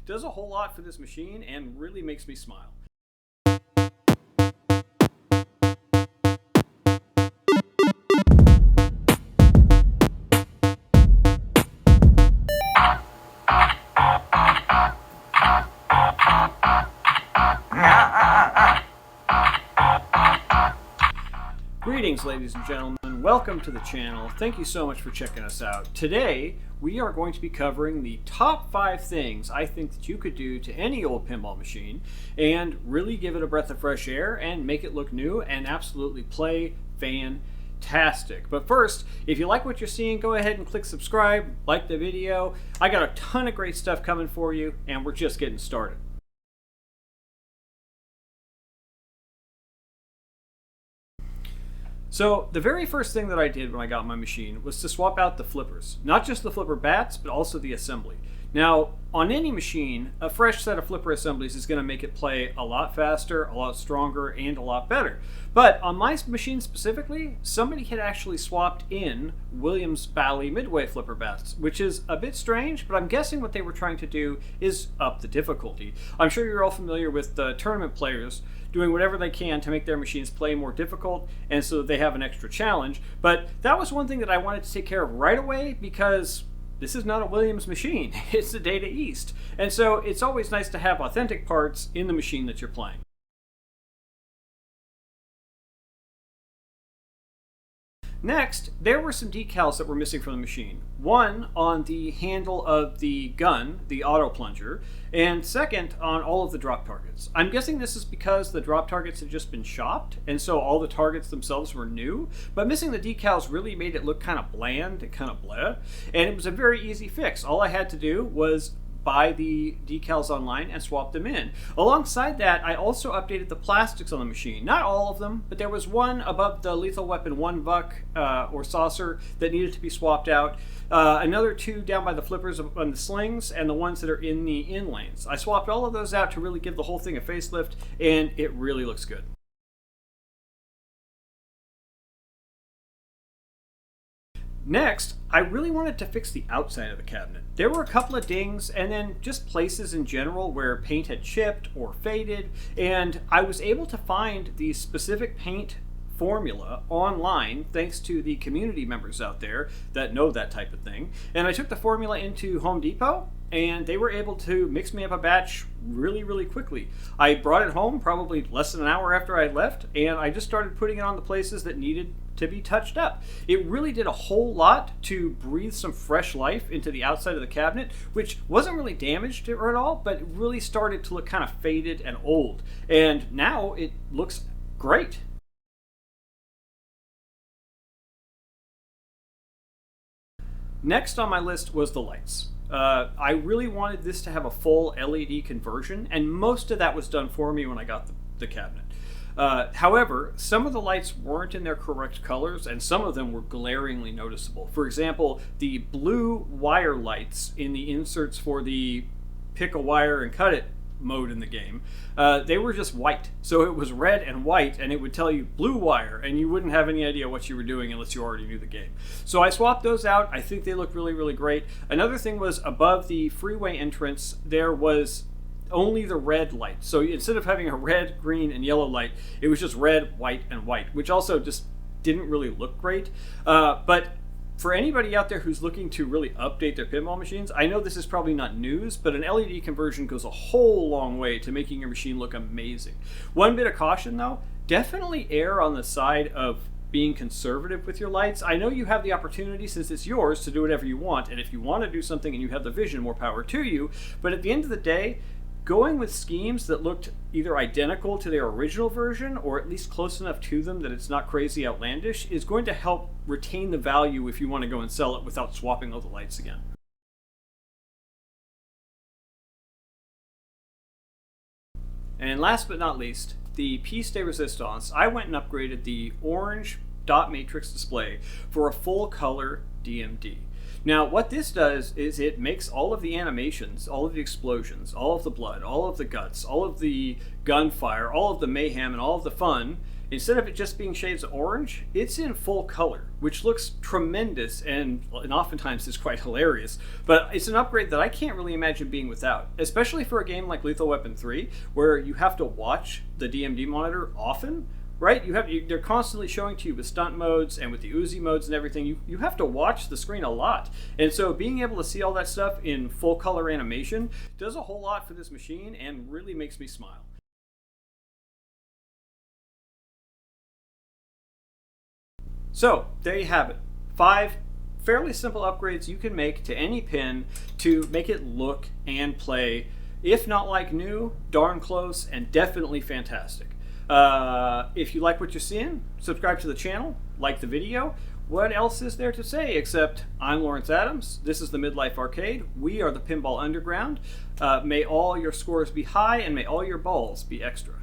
does a whole lot for this machine and really makes me smile. Greetings, ladies and gentlemen. Welcome to the channel. Thank you so much for checking us out. Today, we are going to be covering the top 5 things I think that you could do to any old pinball machine and really give it a breath of fresh air and make it look new and absolutely play fantastic. But first, if you like what you're seeing, go ahead and click subscribe, like the video. I got a ton of great stuff coming for you, and we're just getting started. So the very first thing that I did when I got my machine was to swap out the flippers. Not just the flipper bats, but also the assembly. Now, on any machine, a fresh set of flipper assemblies is going to make it play a lot faster, a lot stronger, and a lot better. But on my machine specifically, somebody had actually swapped in Williams Bally Midway flipper bats, which is a bit strange, but I'm guessing what they were trying to do is up the difficulty. I'm sure you're all familiar with the tournament players doing whatever they can to make their machines play more difficult, and so they have an extra challenge. But that was one thing that I wanted to take care of right away, because this is not a Williams machine, it's a Data East. And so it's always nice to have authentic parts in the machine that you're playing. Next, there were some decals that were missing from the machine. One on the handle of the gun, the auto plunger, and second on all of the drop targets. I'm guessing this is because the drop targets had just been shopped, and so all the targets themselves were new, but missing the decals really made it look kind of bland and kind of bleh, and it was a very easy fix. All I had to do was buy the decals online and swap them in. Alongside that, I also updated the plastics on the machine. Not all of them, but there was one above the Lethal Weapon 1 buck or saucer that needed to be swapped out. Another 2 down by the flippers on the slings, and the ones that are in the in lanes. I swapped all of those out to really give the whole thing a facelift, and it really looks good. Next, I really wanted to fix the outside of the cabinet. There were a couple of dings and then just places in general where paint had chipped or faded, and I was able to find the specific paint formula online thanks to the community members out there that know that type of thing. And I took the formula into Home Depot, and they were able to mix me up a batch really quickly. I brought it home probably less than an hour after I left, and I just started putting it on the places that needed to be touched up. It really did a whole lot to breathe some fresh life into the outside of the cabinet, which wasn't really damaged at all, but it really started to look kind of faded and old. And now it looks great. Next on my list was the lights. I really wanted this to have a full LED conversion, and most of that was done for me when I got the cabinet. However, some of the lights weren't in their correct colors, and some of them were glaringly noticeable. For example, the blue wire lights in the inserts for the pick a wire and cut it mode in the game, they were just white. So it was red and white, and it would tell you blue wire, and you wouldn't have any idea what you were doing unless you already knew the game. So I swapped those out. I think they look really great. Another thing was above the freeway entrance, there was only the red light. So instead of having a red, green, and yellow light, it was just red, white, and white, which also just didn't really look great. But for anybody out there who's looking to really update their pinball machines, I know this is probably not news, but an LED conversion goes a whole long way to making your machine look amazing. One bit of caution though, definitely err on the side of being conservative with your lights. I know you have the opportunity, since it's yours, to do whatever you want, and if you want to do something and you have the vision, more power to you, but at the end of the day, going with schemes that looked either identical to their original version or at least close enough to them that it's not crazy outlandish is going to help retain the value if you want to go and sell it without swapping all the lights again. And last but not least, the piece de resistance. I went and upgraded the orange dot matrix display for a full color DMD. Now, what this does is it makes all of the animations, all of the explosions, all of the blood, all of the guts, all of the gunfire, all of the mayhem, and all of the fun instead of it just being shades of orange, it's in full color, which looks tremendous and oftentimes is quite hilarious. But it's an upgrade that I can't really imagine being without, especially for a game like Lethal Weapon 3, where you have to watch the DMD monitor often. Right, they're constantly showing to you with stunt modes and with the Uzi modes and everything. You have to watch the screen a lot, and so being able to see all that stuff in full color animation does a whole lot for this machine and really makes me smile. So there you have it, 5 fairly simple upgrades you can make to any pin to make it look and play, if not like new, darn close, and definitely fantastic. If you like what you're seeing, subscribe to the channel, like the video. What else is there to say except I'm Lawrence Adams, this is the Midlife Arcade, we are the Pinball Underground. May all your scores be high and may all your balls be extra.